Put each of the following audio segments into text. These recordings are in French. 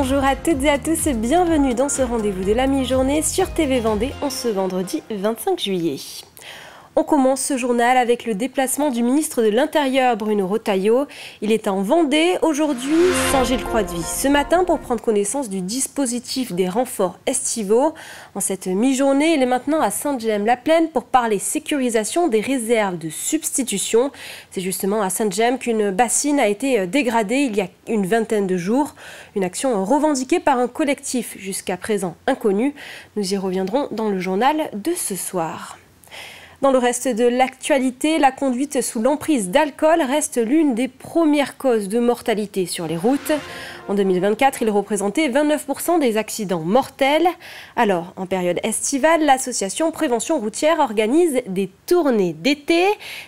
Bonjour à toutes et à tous et bienvenue dans ce rendez-vous de la mi-journée sur TV Vendée en ce vendredi 25 juillet. On commence ce journal avec le déplacement du ministre de l'Intérieur Bruno Retailleau. Il est en Vendée aujourd'hui, Saint-Gilles-Croix-de-Vie ce matin pour prendre connaissance du dispositif des renforts estivaux. En cette mi-journée, il est maintenant à Sainte-Gemme-la-Plaine pour parler sécurisation des réserves de substitution. C'est justement à Sainte-Gemme qu'une bassine a été dégradée il y a une vingtaine de jours. Une action revendiquée par un collectif jusqu'à présent inconnu. Nous y reviendrons dans le journal de ce soir. Dans le reste de l'actualité, la conduite sous l'emprise d'alcool reste l'une des premières causes de mortalité sur les routes. En 2024, il représentait 29% des accidents mortels. Alors, en période estivale, l'association Prévention Routière organise des tournées d'été,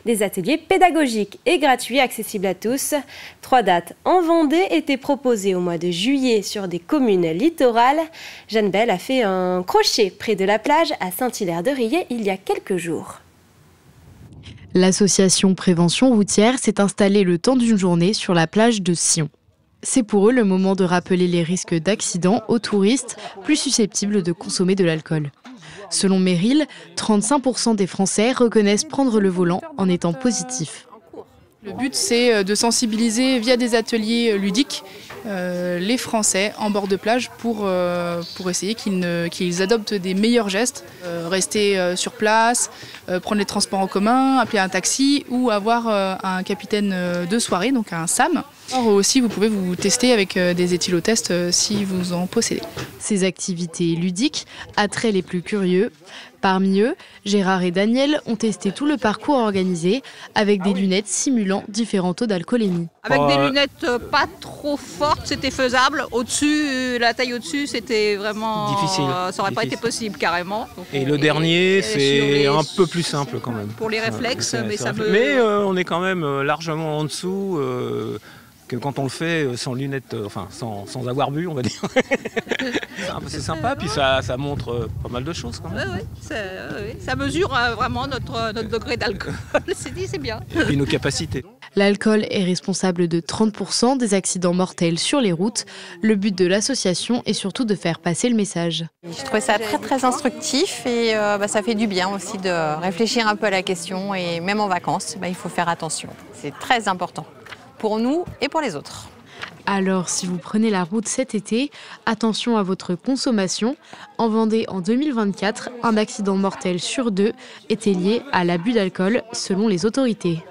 des ateliers pédagogiques et gratuits accessibles à tous. 3 dates en Vendée étaient proposées au mois de juillet sur des communes littorales. Jeanne Bell a fait un crochet près de la plage à Saint-Hilaire-de-Riez il y a quelques jours. L'association Prévention Routière s'est installée le temps d'une journée sur la plage de Sion. C'est pour eux le moment de rappeler les risques d'accidents aux touristes plus susceptibles de consommer de l'alcool. Selon Merrill, 35% des Français reconnaissent prendre le volant en étant positifs. Le but, c'est de sensibiliser via des ateliers ludiques les Français en bord de plage pour essayer qu'ils adoptent des meilleurs gestes. Rester sur place, prendre les transports en commun, appeler un taxi ou avoir un capitaine de soirée, donc un SAM. Alors aussi, vous pouvez vous tester avec des éthylotests si vous en possédez. Ces activités ludiques attraient les plus curieux. Parmi eux, Gérard et Daniel ont testé tout le parcours organisé avec des lunettes simulant différents taux d'alcoolémie. Avec des lunettes pas trop fortes, c'était faisable. Au-dessus, la taille au-dessus, c'était vraiment difficile. Ça n'aurait pas été possible carrément. Donc, et le dernier, c'est un peu plus simple quand même. Pour les réflexes, mais ça peut... Mais on est quand même largement en dessous que quand on le fait sans lunettes, enfin sans avoir bu, on va dire. C'est sympa, puis ça montre pas mal de choses quand même. Oui, ça mesure vraiment notre degré d'alcool, c'est bien. Et puis nos capacités. L'alcool est responsable de 30% des accidents mortels sur les routes. Le but de l'association est surtout de faire passer le message. Je trouvais ça très instructif et ça fait du bien aussi de réfléchir un peu à la question et même en vacances, il faut faire attention. C'est très important pour nous et pour les autres. Alors, si vous prenez la route cet été, attention à votre consommation. En Vendée, en 2024, un accident mortel sur 2 était lié à l'abus d'alcool, selon les autorités.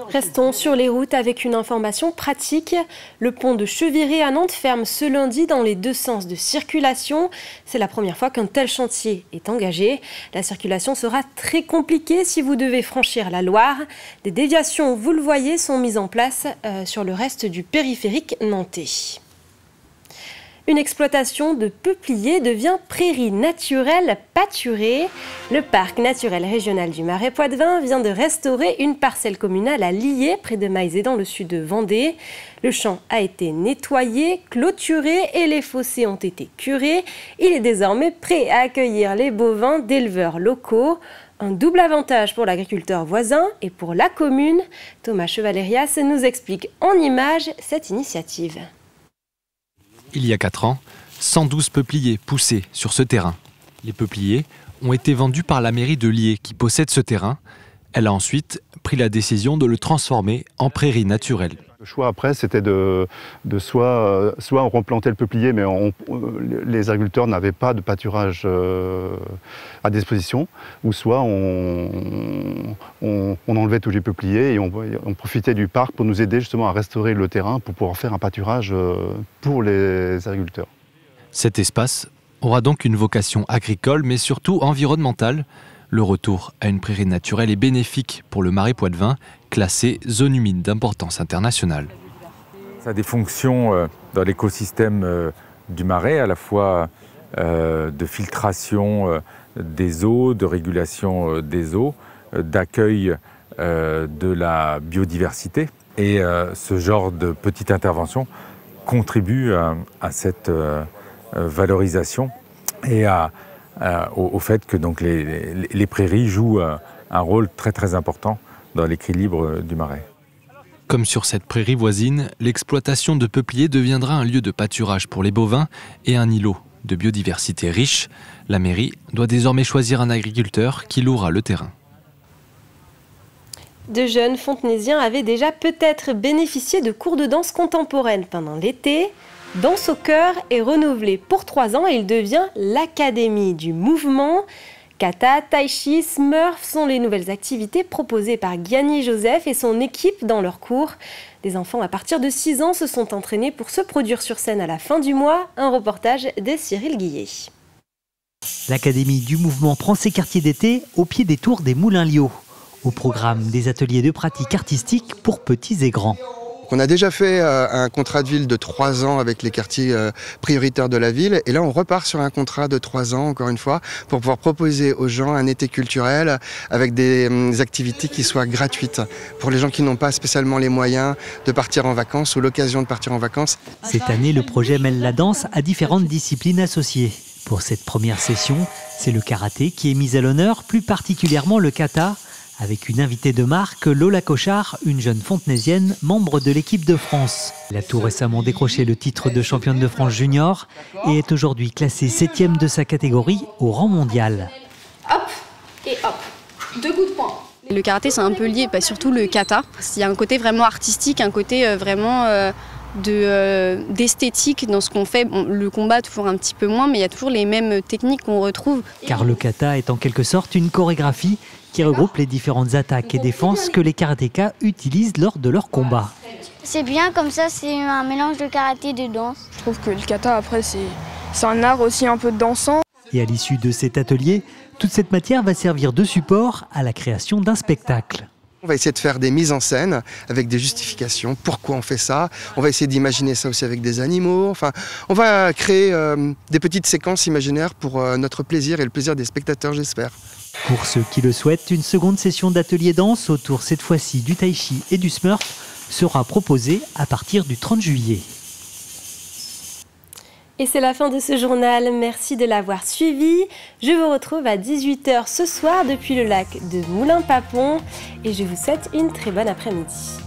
Restons sur les routes avec une information pratique. Le pont de Cheviré à Nantes ferme ce lundi dans les 2 sens de circulation. C'est la première fois qu'un tel chantier est engagé. La circulation sera très compliquée si vous devez franchir la Loire. Des déviations, vous le voyez, sont mises en place sur le reste du périphérique nantais. Une exploitation de peupliers devient prairie naturelle pâturée. Le parc naturel régional du Marais Poitevin vient de restaurer une parcelle communale à Lié, près de Maizé, dans le sud de Vendée. Le champ a été nettoyé, clôturé et les fossés ont été curés. Il est désormais prêt à accueillir les bovins d'éleveurs locaux. Un double avantage pour l'agriculteur voisin et pour la commune. Thomas Chevalerias nous explique en images cette initiative. Il y a 4 ans, 112 peupliers poussaient sur ce terrain. Les peupliers ont été vendus par la mairie de Lié qui possède ce terrain. Elle a ensuite pris la décision de le transformer en prairie naturelle. Le choix après, c'était de soit on replantait le peuplier, mais les agriculteurs n'avaient pas de pâturage à disposition, ou soit on enlevait tous les peupliers et on profitait du parc pour nous aider justement à restaurer le terrain pour pouvoir faire un pâturage pour les agriculteurs. Cet espace aura donc une vocation agricole, mais surtout environnementale. Le retour à une prairie naturelle est bénéfique pour le Marais Poitevin, classé zone humide d'importance internationale. Ça a des fonctions dans l'écosystème du Marais, à la fois de filtration des eaux, de régulation des eaux, d'accueil de la biodiversité. Et ce genre de petite intervention contribue à cette valorisation et au fait que donc, les prairies jouent un rôle très important dans l'équilibre du Marais. Comme sur cette prairie voisine, l'exploitation de peupliers deviendra un lieu de pâturage pour les bovins et un îlot de biodiversité riche. La mairie doit désormais choisir un agriculteur qui louera le terrain. De jeunes fontenaisiens avaient déjà peut-être bénéficié de cours de danse contemporaine pendant l'été. Danse au cœur est renouvelé pour 3 ans et il devient l'Académie du mouvement. Kata, Tai Chi, Smurf sont les nouvelles activités proposées par Gianni Joseph et son équipe dans leurs cours. Des enfants à partir de 6 ans se sont entraînés pour se produire sur scène à la fin du mois. Un reportage de Cyril Guillet. L'Académie du mouvement prend ses quartiers d'été au pied des tours des Moulins Liot. Au programme des ateliers de pratique artistique pour petits et grands. On a déjà fait un contrat de ville de 3 ans avec les quartiers prioritaires de la ville. Et là, on repart sur un contrat de 3 ans, encore une fois, pour pouvoir proposer aux gens un été culturel avec des activités qui soient gratuites pour les gens qui n'ont pas spécialement les moyens de partir en vacances ou l'occasion de partir en vacances. Cette année, le projet mêle la danse à différentes disciplines associées. Pour cette première session, c'est le karaté qui est mis à l'honneur, plus particulièrement le kata, avec une invitée de marque, Lola Cochard, une jeune fontenaisienne, membre de l'équipe de France. Elle a tout récemment décroché le titre de championne de France junior et est aujourd'hui classée 7e de sa catégorie au rang mondial. Hop et hop, 2 coups de poing. Le karaté, c'est un peu lié, surtout le kata. Il y a un côté vraiment artistique, un côté vraiment d'esthétique dans ce qu'on fait. Bon, le combat, toujours un petit peu moins, mais il y a toujours les mêmes techniques qu'on retrouve. Car le kata est en quelque sorte une chorégraphie qui regroupe les différentes attaques et défenses que les karatékas utilisent lors de leur combat. C'est bien, comme ça, c'est un mélange de karaté et de danse. Je trouve que le kata, après, c'est un art aussi un peu dansant. Et à l'issue de cet atelier, toute cette matière va servir de support à la création d'un spectacle. On va essayer de faire des mises en scène avec des justifications. Pourquoi on fait ça? On va essayer d'imaginer ça aussi avec des animaux. Enfin, on va créer des petites séquences imaginaires pour notre plaisir et le plaisir des spectateurs, j'espère. Pour ceux qui le souhaitent, une seconde session d'atelier danse autour cette fois-ci du tai chi et du smurf sera proposée à partir du 30 juillet. Et c'est la fin de ce journal, merci de l'avoir suivi. Je vous retrouve à 18 h ce soir depuis le lac de Moulins-Papon et je vous souhaite une très bonne après-midi.